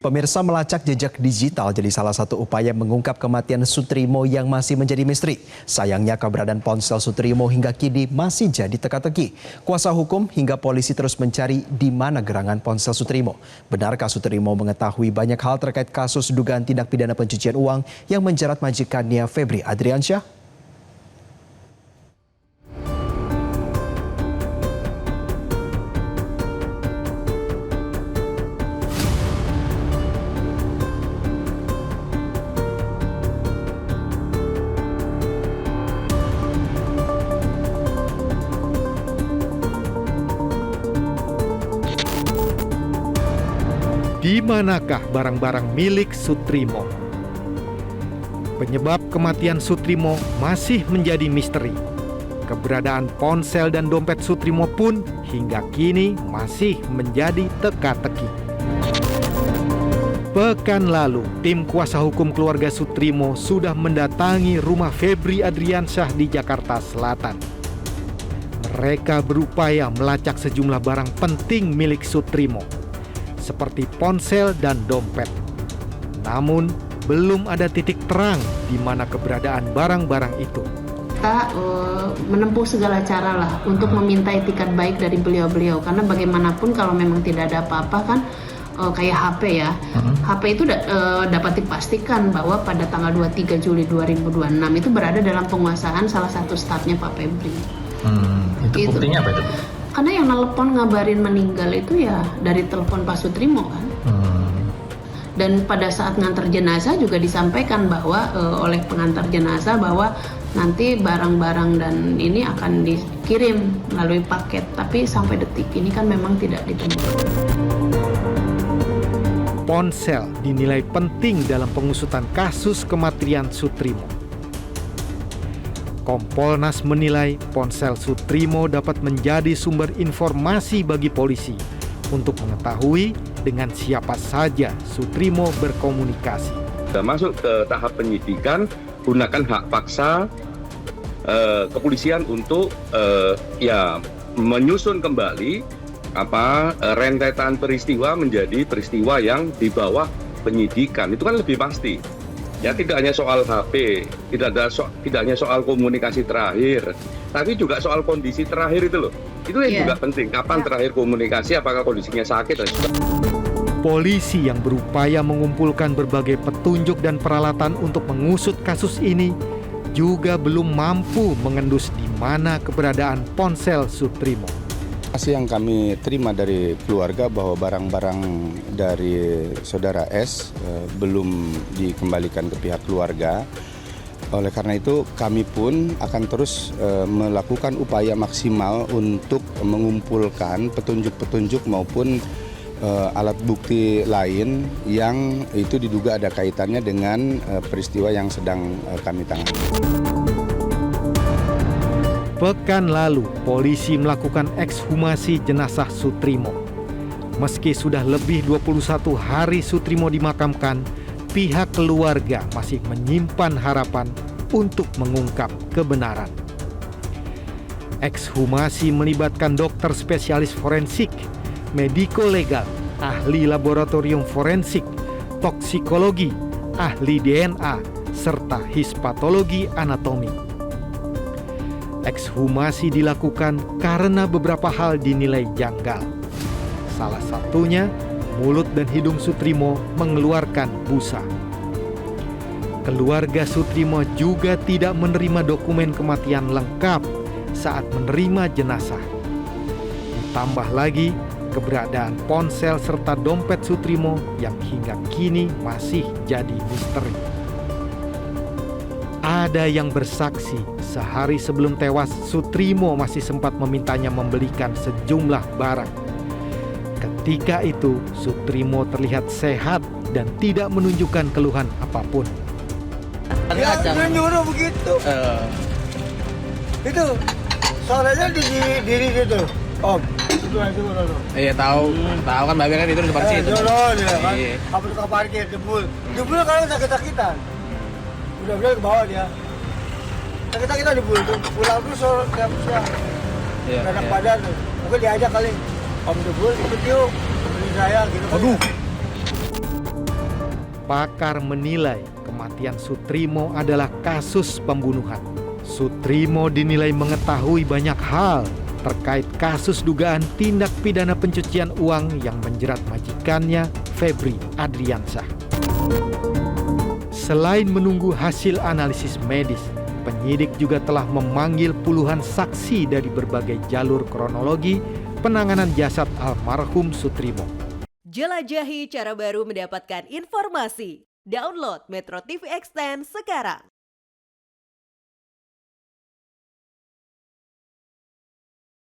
Pemirsa, melacak jejak digital jadi salah satu upaya mengungkap kematian Sutrimo yang masih menjadi misteri. Sayangnya keberadaan ponsel Sutrimo hingga kini masih jadi teka-teki. Kuasa hukum hingga polisi terus mencari di mana gerangan ponsel Sutrimo. Benarkah Sutrimo mengetahui banyak hal terkait kasus dugaan tindak pidana pencucian uang yang menjerat majikannya Febri Adriansyah? Di manakah barang-barang milik Sutrimo? Penyebab kematian Sutrimo masih menjadi misteri. Keberadaan ponsel dan dompet Sutrimo pun hingga kini masih menjadi teka-teki. Pekan lalu, tim kuasa hukum keluarga Sutrimo sudah mendatangi rumah Febri Adriansyah di Jakarta Selatan. Mereka berupaya melacak sejumlah barang penting milik Sutrimo, seperti ponsel dan dompet. Namun, belum ada titik terang di mana keberadaan barang-barang itu. Kita menempuh segala cara lah untuk meminta itikat baik dari beliau-beliau, karena bagaimanapun kalau memang tidak ada apa-apa kan, kayak HP ya. HP itu dapat dipastikan bahwa pada tanggal 23 Juli 2026 itu berada dalam penguasaan salah satu stafnya Pak Febri. Itu buktinya apa itu? Karena yang nelpon ngabarin meninggal itu ya dari telepon Pak Sutrimo kan. Dan pada saat ngantar jenazah juga disampaikan bahwa oleh pengantar jenazah bahwa nanti barang-barang dan ini akan dikirim melalui paket. Tapi sampai detik ini kan memang tidak ditemukan. Ponsel dinilai penting dalam pengusutan kasus kematian Sutrimo. Kompolnas menilai ponsel Sutrimo dapat menjadi sumber informasi bagi polisi untuk mengetahui dengan siapa saja Sutrimo berkomunikasi. Sudah masuk ke tahap penyidikan, gunakan hak paksa kepolisian untuk menyusun kembali rentetan peristiwa menjadi peristiwa yang di bawah penyidikan. Itu kan lebih pasti. Ya, tidak hanya soal HP, tidak hanya soal komunikasi terakhir, tapi juga soal kondisi terakhir itu loh. Itu yang juga penting. Kapan terakhir komunikasi, apakah kondisinya sakit dan sebagainya. Polisi yang berupaya mengumpulkan berbagai petunjuk dan peralatan untuk mengusut kasus ini juga belum mampu mengendus di mana keberadaan ponsel Sutrimo. Informasi yang kami terima dari keluarga bahwa barang-barang dari saudara S belum dikembalikan ke pihak keluarga. Oleh karena itu kami pun akan terus melakukan upaya maksimal untuk mengumpulkan petunjuk-petunjuk maupun alat bukti lain yang itu diduga ada kaitannya dengan peristiwa yang sedang kami tangani. Pekan lalu, polisi melakukan ekshumasi jenazah Sutrimo. Meski sudah lebih 21 hari Sutrimo dimakamkan, pihak keluarga masih menyimpan harapan untuk mengungkap kebenaran. Ekshumasi melibatkan dokter spesialis forensik, mediko legal, ahli laboratorium forensik, toksikologi, ahli DNA, serta histopatologi anatomi. Ekshumasi dilakukan karena beberapa hal dinilai janggal. Salah satunya, mulut dan hidung Sutrimo mengeluarkan busa. Keluarga Sutrimo juga tidak menerima dokumen kematian lengkap saat menerima jenazah. Ditambah lagi, keberadaan ponsel serta dompet Sutrimo yang hingga kini masih jadi misteri. Ada yang bersaksi sehari sebelum tewas Sutrimo masih sempat memintanya membelikan sejumlah barang. Ketika itu Sutrimo terlihat sehat dan tidak menunjukkan keluhan apapun. Ya, dia nyuruh begitu. Itu suaranya di diri gitu. Om, itu. Iya tahu kan bagian kan itu di depan situ. Dia kan. Apa tukang parkir jebul kalau sakit-sakitan. Udah ke bawah dia. Kita di bulu tuh, pulang dulu siang. Enak badan tuh. Mungkin diajak kali. Om Jebul ikut yuk, beli saya gitu. Aduh. pakar menilai kematian Sutrimo adalah kasus pembunuhan. Sutrimo dinilai mengetahui banyak hal terkait kasus dugaan tindak pidana pencucian uang yang menjerat majikannya, Febri Adriansyah. Selain menunggu hasil analisis medis, penyidik juga telah memanggil puluhan saksi dari berbagai jalur kronologi penanganan jasad almarhum Sutrimo. Jelajahi cara baru mendapatkan informasi. Download Metro TV Extend sekarang.